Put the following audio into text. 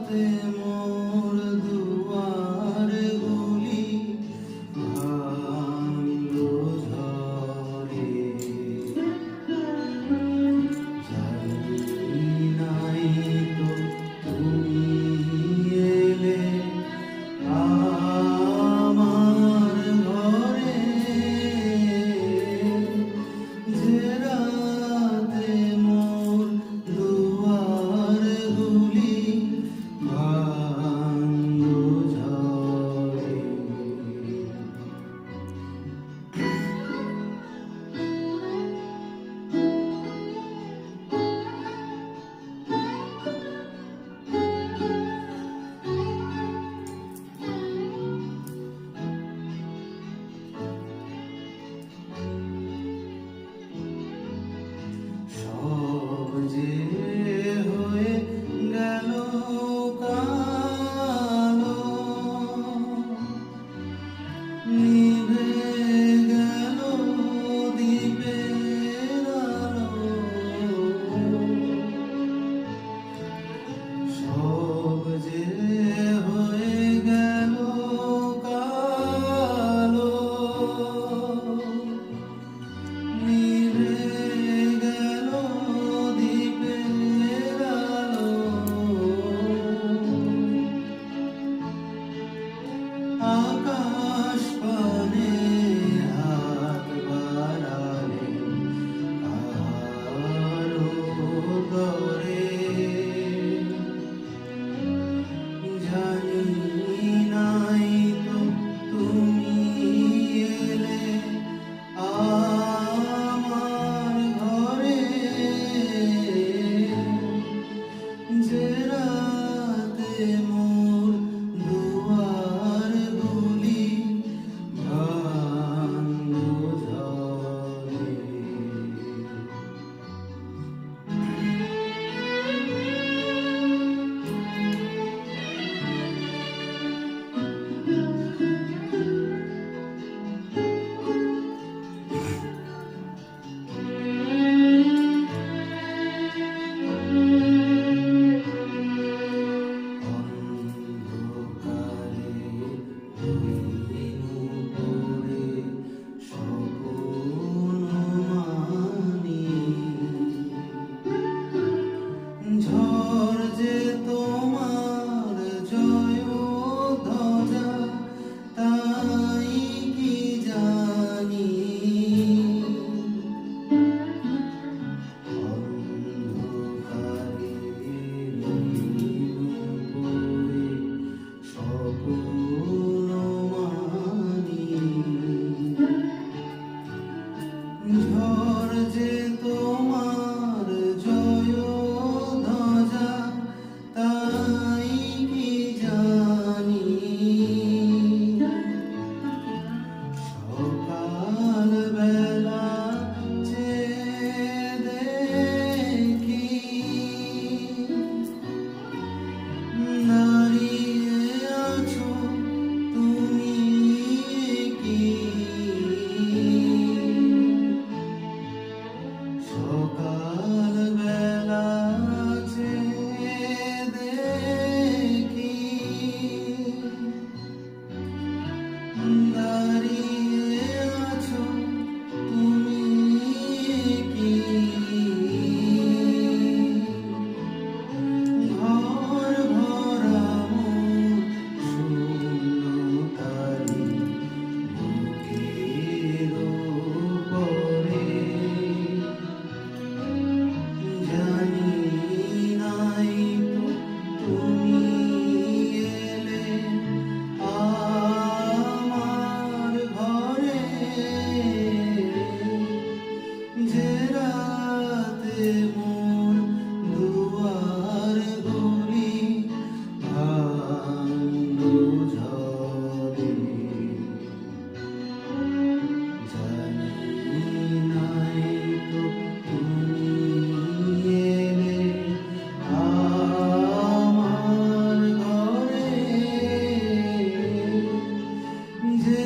রাতে মোর দুয়ারগুলি ভাঙলো ঝড়ে, জানি নাই তো তুমি এলে আমার ঘরে, যে রাতে মোর দুয়ারগুলি ভাঙলো ঝড়ে। সব যে হয়ে গেল কালো, নিভে গেল দ্বীপের আলো, সব যে হয়ে গেল কালো, নিভে গেল দ্বীপের আলো। আকাশ পানে হাত বাড়ালে কারো তরে, জানি নাই তো তুমি এলে আমার ঘরে, যে রাতে মোর দুয়ারগুলি ভাঙলো ঝড়ে। অন্ধকারে হইনু পড়ে স্বপ্ন মানি, ঝড় যে তোমার জয় ধ্বজা তাই কি জানি, অন্ধকারে হইনু পড়ে স্বপ্ন মানি, ঝড় যে তোমার জয় ধ্বজা তাই কি জানি, সকাল বেলা চেয়ে দেখি দাঁড়িয়ে আছো তুমি কি, সকাল বেলা চেয়ে দেখি দাঁড়িয়ে আছো তুমি কি, ঘর ভরা মন শূন্যতারি বুকের উপরে, জানি নাই তো তুমি এলে আমার ঘরে, যে রাতে মোর দুয়ারগুলি ভাঙলো ঝড়ে, জানি নাই তো তুমি এলে আমার ঘরে, যে